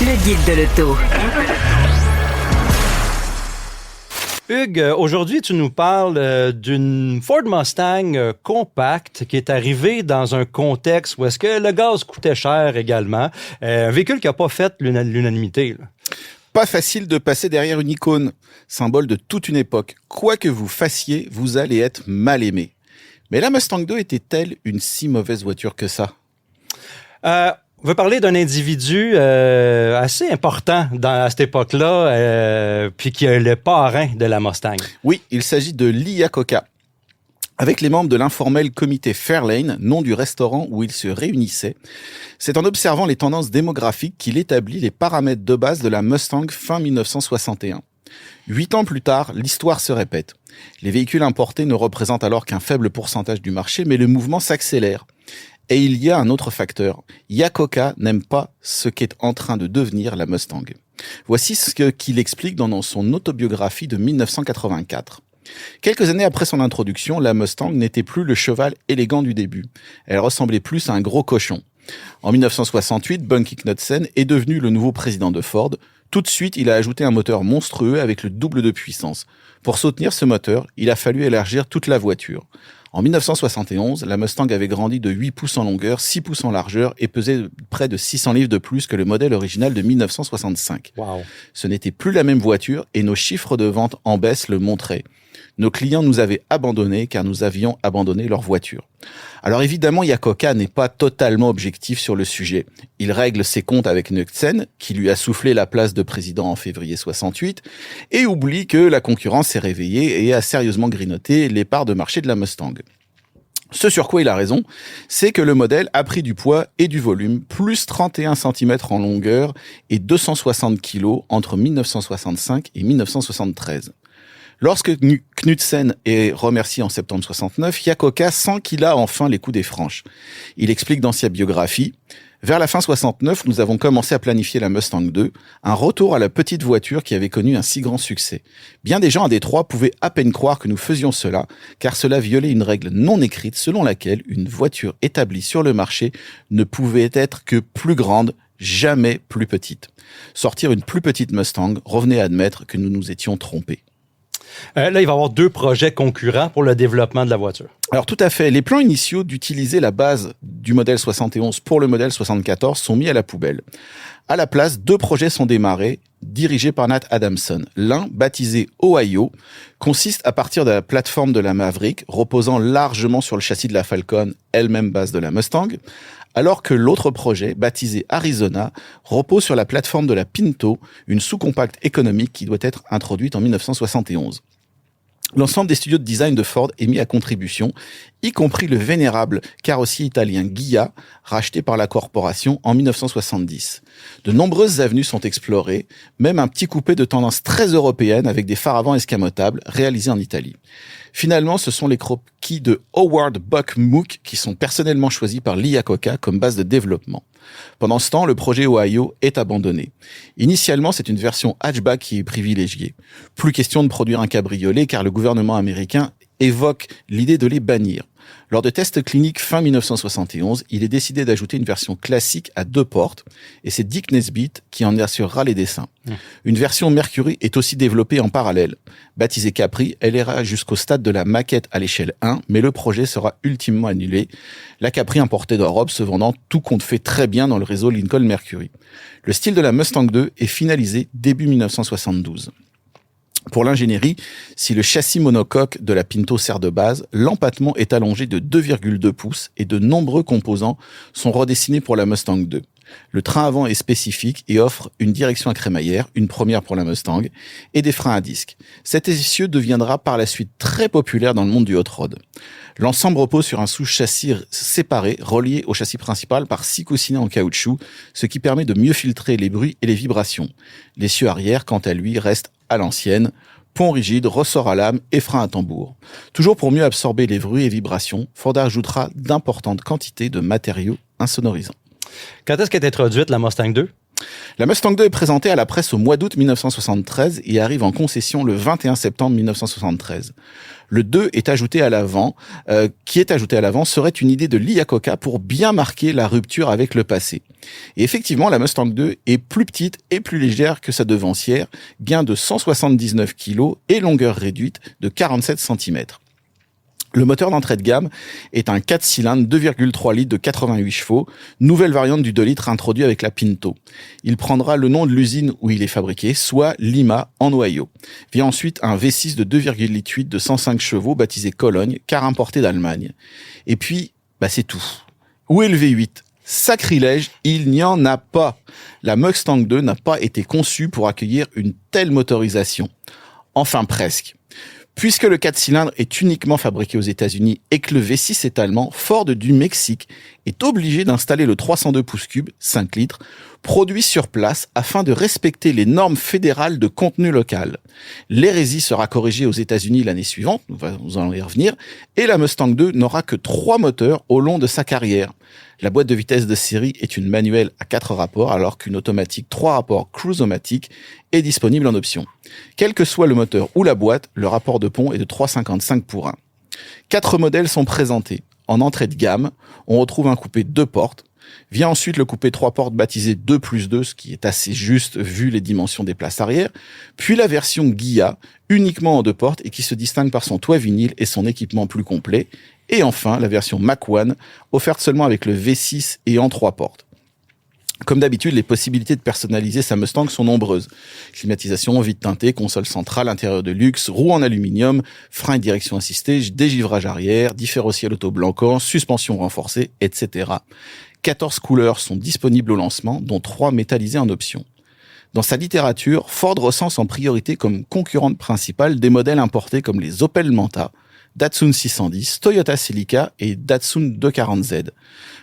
Le guide de l'auto. Hugues, aujourd'hui, tu nous parles d'une Ford Mustang compacte qui est arrivée dans un contexte où est-ce que le gaz coûtait cher également. Un véhicule qui n'a pas fait l'unanimité, là. Pas facile de passer derrière une icône, symbole de toute une époque. Quoi que vous fassiez, vous allez être mal aimé. Mais la Mustang 2 était-elle une si mauvaise voiture que ça? On veut parler d'un individu assez important à cette époque-là, puis qui est le parrain de la Mustang. Oui, il s'agit de Lee Iacocca. Avec les membres de l'informel comité Fairlane, nom du restaurant où ils se réunissaient, c'est en observant les tendances démographiques qu'il établit les paramètres de base de la Mustang fin 1961. 8 ans plus tard, l'histoire se répète. Les véhicules importés ne représentent alors qu'un faible pourcentage du marché, mais le mouvement s'accélère. Et il y a un autre facteur. Iacocca n'aime pas ce qu'est en train de devenir la Mustang. Voici ce qu'il explique dans son autobiographie de 1984. Quelques années après son introduction, la Mustang n'était plus le cheval élégant du début. Elle ressemblait plus à un gros cochon. En 1968, Bunky Knudsen est devenu le nouveau président de Ford. Tout de suite, il a ajouté un moteur monstrueux avec le double de puissance. Pour soutenir ce moteur, il a fallu élargir toute la voiture. En 1971, la Mustang avait grandi de 8 pouces en longueur, 6 pouces en largeur et pesait près de 600 livres de plus que le modèle original de 1965. Wow. Ce n'était plus la même voiture et nos chiffres de vente en baisse le montraient. Nos clients nous avaient abandonnés car nous avions abandonné leur voiture. Alors évidemment, Iacocca n'est pas totalement objectif sur le sujet. Il règle ses comptes avec Knudsen, qui lui a soufflé la place de président en février 68, et oublie que la concurrence s'est réveillée et a sérieusement grignoté les parts de marché de la Mustang. Ce sur quoi il a raison, c'est que le modèle a pris du poids et du volume, plus 31 cm en longueur et 260 kg entre 1965 et 1973. Lorsque Knudsen est remercié en septembre 69, Iacocca sent qu'il a enfin les coups des franches. Il explique dans sa biographie « Vers la fin 69, nous avons commencé à planifier la Mustang 2, un retour à la petite voiture qui avait connu un si grand succès. Bien des gens à Détroit pouvaient à peine croire que nous faisions cela, car cela violait une règle non écrite selon laquelle une voiture établie sur le marché ne pouvait être que plus grande, jamais plus petite. Sortir une plus petite Mustang revenait à admettre que nous nous étions trompés. » Là, il va y avoir 2 projets concurrents pour le développement de la voiture. Alors tout à fait, les plans initiaux d'utiliser la base du modèle 71 pour le modèle 74 sont mis à la poubelle. À la place, 2 projets sont démarrés, dirigés par Nat Adamson. L'un, baptisé Ohio, consiste à partir de la plateforme de la Maverick, reposant largement sur le châssis de la Falcon, elle-même base de la Mustang, alors que l'autre projet, baptisé Arizona, repose sur la plateforme de la Pinto, une sous-compacte économique qui doit être introduite en 1971. L'ensemble des studios de design de Ford est mis à contribution, y compris le vénérable carrossier italien Ghia, racheté par la corporation en 1970. De nombreuses avenues sont explorées, même un petit coupé de tendance très européenne avec des phares avant escamotables réalisés en Italie. Finalement, ce sont les croquis de Howard Buck Mook qui sont personnellement choisis par Lee Iacocca comme base de développement. Pendant ce temps, le projet Ohio est abandonné. Initialement, c'est une version hatchback qui est privilégiée. Plus question de produire un cabriolet car le gouvernement américain évoque l'idée de les bannir. Lors de tests cliniques fin 1971, il est décidé d'ajouter une version classique à 2 portes et c'est Dick Nesbitt qui en assurera les dessins. Une version Mercury est aussi développée en parallèle. Baptisée Capri, elle ira jusqu'au stade de la maquette à l'échelle 1, mais le projet sera ultimement annulé. La Capri importée d'Europe se vendant tout compte fait très bien dans le réseau Lincoln Mercury. Le style de la Mustang 2 est finalisé début 1972. Pour l'ingénierie, si le châssis monocoque de la Pinto sert de base, l'empattement est allongé de 2,2 pouces et de nombreux composants sont redessinés pour la Mustang 2. Le train avant est spécifique et offre une direction à crémaillère, une première pour la Mustang, et des freins à disque. Cet essieu deviendra par la suite très populaire dans le monde du hot rod. L'ensemble repose sur un sous-châssis séparé, relié au châssis principal par 6 coussinets en caoutchouc, ce qui permet de mieux filtrer les bruits et les vibrations. L'essieu arrière, quant à lui, reste à l'ancienne, pont rigide, ressort à lame et frein à tambour. Toujours pour mieux absorber les bruits et vibrations, Ford ajoutera d'importantes quantités de matériaux insonorisants. Quand est-ce qu'est introduite la Mustang 2? La Mustang 2 est présentée à la presse au mois d'août 1973 et arrive en concession le 21 septembre 1973. Le 2 est ajouté à l'avant, serait une idée de Lee Iacocca pour bien marquer la rupture avec le passé. Et effectivement, la Mustang 2 est plus petite et plus légère que sa devancière, gain de 179 kg et longueur réduite de 47 cm. Le moteur d'entrée de gamme est un 4 cylindres 2,3 litres de 88 chevaux, nouvelle variante du 2 litres introduit avec la Pinto. Il prendra le nom de l'usine où il est fabriqué, soit Lima, en Ohio. Vient ensuite un V6 de 2,8 de 105 chevaux, baptisé Cologne, car importé d'Allemagne. Et puis, c'est tout. Où est le V8 ? Sacrilège, il n'y en a pas. La Mustang 2 n'a pas été conçue pour accueillir une telle motorisation. Enfin presque. Puisque le 4 cylindres est uniquement fabriqué aux États-Unis et que le V6 est allemand, Ford du Mexique est obligé d'installer le 302 pouces cubes, 5 litres, produit sur place afin de respecter les normes fédérales de contenu local. L'hérésie sera corrigée aux États-Unis l'année suivante, nous allons y revenir, et la Mustang 2 n'aura que 3 moteurs au long de sa carrière. La boîte de vitesse de série est une manuelle à 4 rapports, alors qu'une automatique 3 rapports Cruise-O-Matic est disponible en option. Quel que soit le moteur ou la boîte, le rapport de pont est de 3,55 pour 1. 4 modèles sont présentés. En entrée de gamme, on retrouve un coupé 2 portes. Vient ensuite le coupé 3 portes baptisé 2+2, ce qui est assez juste vu les dimensions des places arrière. Puis la version Ghia, uniquement en 2 portes et qui se distingue par son toit vinyle et son équipement plus complet. Et enfin, la version Mach 1, offerte seulement avec le V6 et en 3 portes. Comme d'habitude, les possibilités de personnaliser sa Mustang sont nombreuses. Climatisation, vide teinté, console centrale, intérieur de luxe, roues en aluminium, freins et direction assistée, dégivrage arrière, différentiel auto-blanquant, suspension renforcée, etc. 14 couleurs sont disponibles au lancement, dont 3 métallisées en option. Dans sa littérature, Ford recense en priorité comme concurrente principale des modèles importés comme les Opel Manta, Datsun 610, Toyota Celica et Datsun 240Z.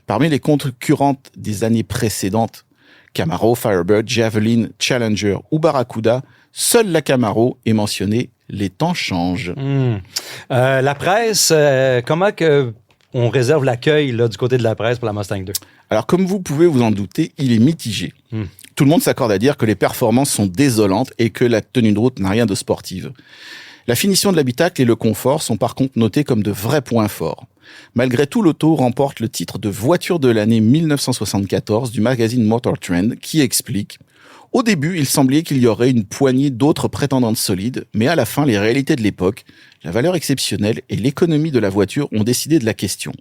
Parmi les concurrentes des années précédentes, Camaro, Firebird, Javelin, Challenger ou Barracuda, seule la Camaro est mentionnée. Les temps changent. La presse, comment que on réserve l'accueil là, du côté de la presse pour la Mustang 2? Alors, comme vous pouvez vous en douter, il est mitigé. Tout le monde s'accorde à dire que les performances sont désolantes et que la tenue de route n'a rien de sportive. La finition de l'habitacle et le confort sont par contre notés comme de vrais points forts. Malgré tout, l'auto remporte le titre de voiture de l'année 1974 du magazine Motor Trend qui explique « Au début, il semblait qu'il y aurait une poignée d'autres prétendantes solides, mais à la fin, les réalités de l'époque, la valeur exceptionnelle et l'économie de la voiture ont décidé de la question.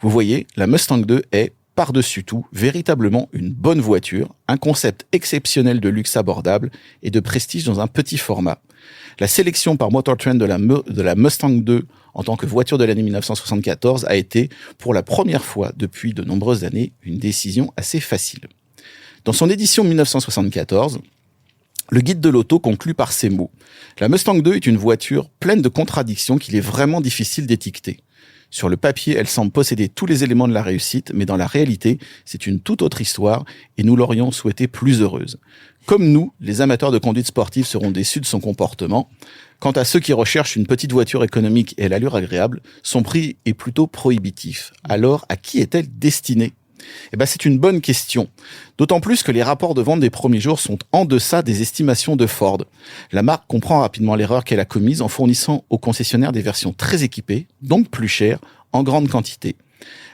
Vous voyez, la Mustang 2 est, par-dessus tout, véritablement une bonne voiture, un concept exceptionnel de luxe abordable et de prestige dans un petit format. La sélection par Motor Trend de la Mustang 2 en tant que voiture de l'année 1974 a été, pour la première fois depuis de nombreuses années, une décision assez facile. Dans son édition 1974, le guide de l'auto conclut par ces mots. La Mustang 2 est une voiture pleine de contradictions qu'il est vraiment difficile d'étiqueter. Sur le papier, elle semble posséder tous les éléments de la réussite, mais dans la réalité, c'est une toute autre histoire et nous l'aurions souhaitée plus heureuse. Comme nous, les amateurs de conduite sportive seront déçus de son comportement. Quant à ceux qui recherchent une petite voiture économique et l'allure agréable, son prix est plutôt prohibitif. Alors, à qui est-elle destinée ? C'est une bonne question. D'autant plus que les rapports de vente des premiers jours sont en deçà des estimations de Ford. La marque comprend rapidement l'erreur qu'elle a commise en fournissant aux concessionnaires des versions très équipées, donc plus chères, en grande quantité.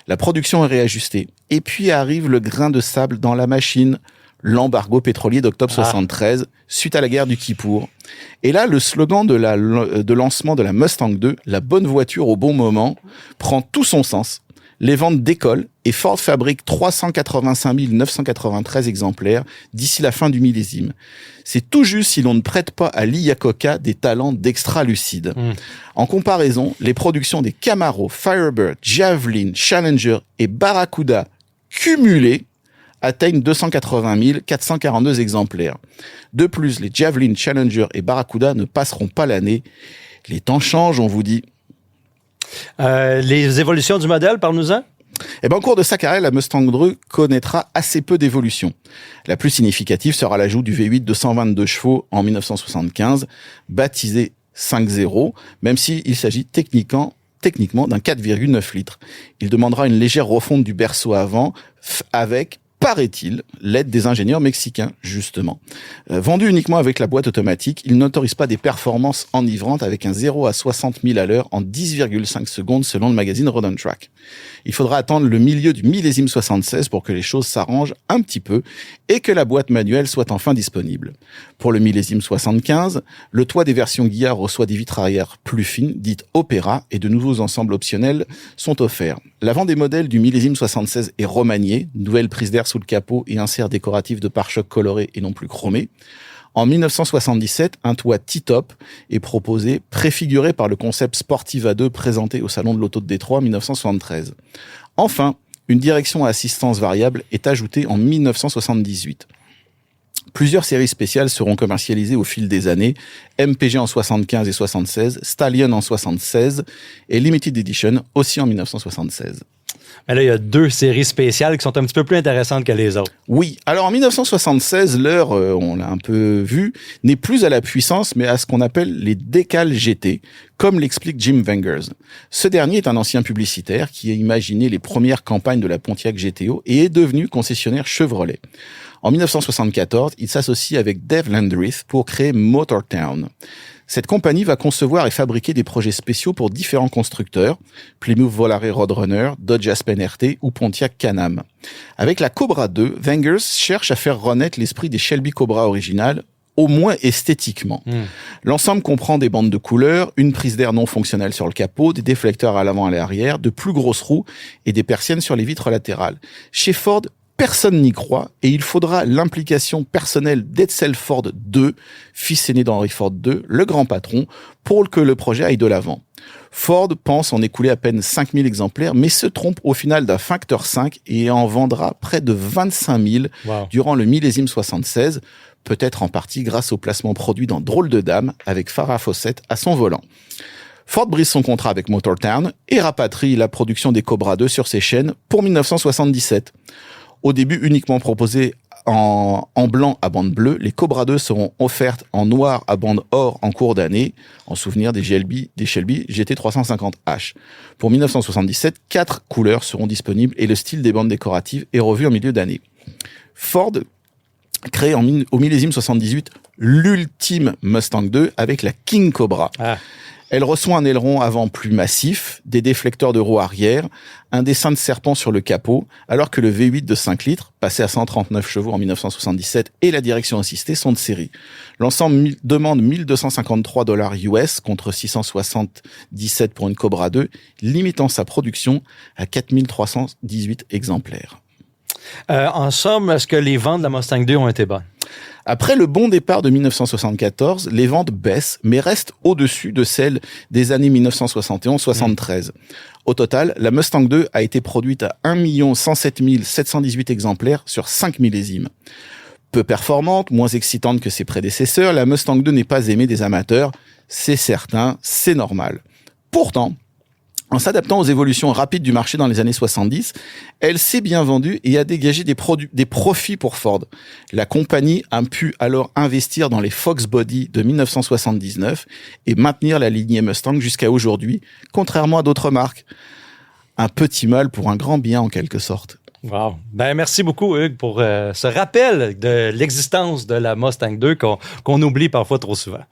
La production est réajustée. Et puis arrive le grain de sable dans la machine, l'embargo pétrolier d'octobre 73, suite à la guerre du Kippour. Et là, le slogan de lancement de la Mustang 2, la bonne voiture au bon moment, prend tout son sens. Les ventes décollent et Ford fabrique 385 993 exemplaires d'ici la fin du millésime. C'est tout juste si l'on ne prête pas à Lee Iacocca des talents d'extra-lucide. En comparaison, les productions des Camaro, Firebird, Javelin, Challenger et Barracuda cumulées atteignent 280 442 exemplaires. De plus, les Javelin, Challenger et Barracuda ne passeront pas l'année. Les temps changent, on vous dit. Les évolutions du modèle, parle-nous-en. Au cours de sa carrière, la Mustang 2 connaîtra assez peu d'évolutions. La plus significative sera l'ajout du V8 de 122 chevaux en 1975, baptisé 5.0, même s'il s'agit techniquement d'un 4,9 litres. Il demandera une légère refonte du berceau avant avec paraît-il, l'aide des ingénieurs mexicains, justement. Vendu uniquement avec la boîte automatique, il n'autorise pas des performances enivrantes avec un 0 à 60 000 à l'heure en 10,5 secondes selon le magazine Road and Track. Il faudra attendre le milieu du millésime 76 pour que les choses s'arrangent un petit peu et que la boîte manuelle soit enfin disponible. Pour le millésime 75, le toit des versions Ghia reçoit des vitres arrière plus fines, dites Opera, et de nouveaux ensembles optionnels sont offerts. L'avant des modèles du millésime 76 est remanié, nouvelle prise d'air sous le capot et insert décoratif de pare-chocs colorés et non plus chromés. En 1977, un toit T-top est proposé, préfiguré par le concept Sportiva 2 présenté au Salon de l'Auto de Détroit en 1973. Enfin, une direction à assistance variable est ajoutée en 1978. Plusieurs séries spéciales seront commercialisées au fil des années, MPG en 75 et 76, Stallion en 76 et Limited Edition aussi en 1976. Mais là, il y a 2 séries spéciales qui sont un petit peu plus intéressantes que les autres. Oui, alors en 1976, l'heure, on l'a un peu vu, n'est plus à la puissance, mais à ce qu'on appelle les décales GT, comme l'explique Jim Wengers. Ce dernier est un ancien publicitaire qui a imaginé les premières campagnes de la Pontiac GTO et est devenu concessionnaire Chevrolet. En 1974, il s'associe avec Dave Landreth pour créer Motortown. Cette compagnie va concevoir et fabriquer des projets spéciaux pour différents constructeurs, Plymouth Volare Roadrunner, Dodge Aspen RT ou Pontiac Can-Am. Avec la Cobra 2, Wengers cherche à faire renaître l'esprit des Shelby Cobra originales, au moins esthétiquement. L'ensemble comprend des bandes de couleurs, une prise d'air non fonctionnelle sur le capot, des déflecteurs à l'avant et à l'arrière, de plus grosses roues et des persiennes sur les vitres latérales. Chez Ford, personne n'y croit et il faudra l'implication personnelle d'Edsel Ford II, fils aîné d'Henry Ford II, le grand patron, pour que le projet aille de l'avant. Ford pense en écouler à peine 5000 exemplaires, mais se trompe au final d'un facteur 5 et en vendra près de 25 000 durant le millésime 76, peut-être en partie grâce au placement produit dans Drôle de Dame avec Farrah Fawcett à son volant. Ford brise son contrat avec Motortown et rapatrie la production des Cobra 2 sur ses chaînes pour 1977. Au début uniquement proposées en blanc à bande bleue, les Cobra 2 seront offertes en noir à bande or en cours d'année, en souvenir des Shelby GT350H. Pour 1977, 4 couleurs seront disponibles et le style des bandes décoratives est revu en milieu d'année. Ford crée au millésime 78 l'ultime Mustang 2 avec la King Cobra. Elle reçoit un aileron avant plus massif, des déflecteurs de roues arrière, un dessin de serpent sur le capot, alors que le V8 de 5 litres, passé à 139 chevaux en 1977, et la direction assistée sont de série. L'ensemble demande $1,253 US contre 677 pour une Cobra 2, limitant sa production à 4318 exemplaires. En somme, est-ce que les ventes de la Mustang 2 ont été bonnes? Après le bon départ de 1974, les ventes baissent, mais restent au-dessus de celles des années 1971-73. Au total, la Mustang 2 a été produite à 1 107 718 exemplaires sur 5 millésimes. Peu performante, moins excitante que ses prédécesseurs, la Mustang 2 n'est pas aimée des amateurs. C'est certain, c'est normal. Pourtant, en s'adaptant aux évolutions rapides du marché dans les années 70, elle s'est bien vendue et a dégagé des profits pour Ford. La compagnie a pu alors investir dans les Fox Body de 1979 et maintenir la lignée Mustang jusqu'à aujourd'hui, contrairement à d'autres marques. Un petit mal pour un grand bien en quelque sorte. Wow. Ben, merci beaucoup, Hugues, pour ce rappel de l'existence de la Mustang 2 qu'on oublie parfois trop souvent.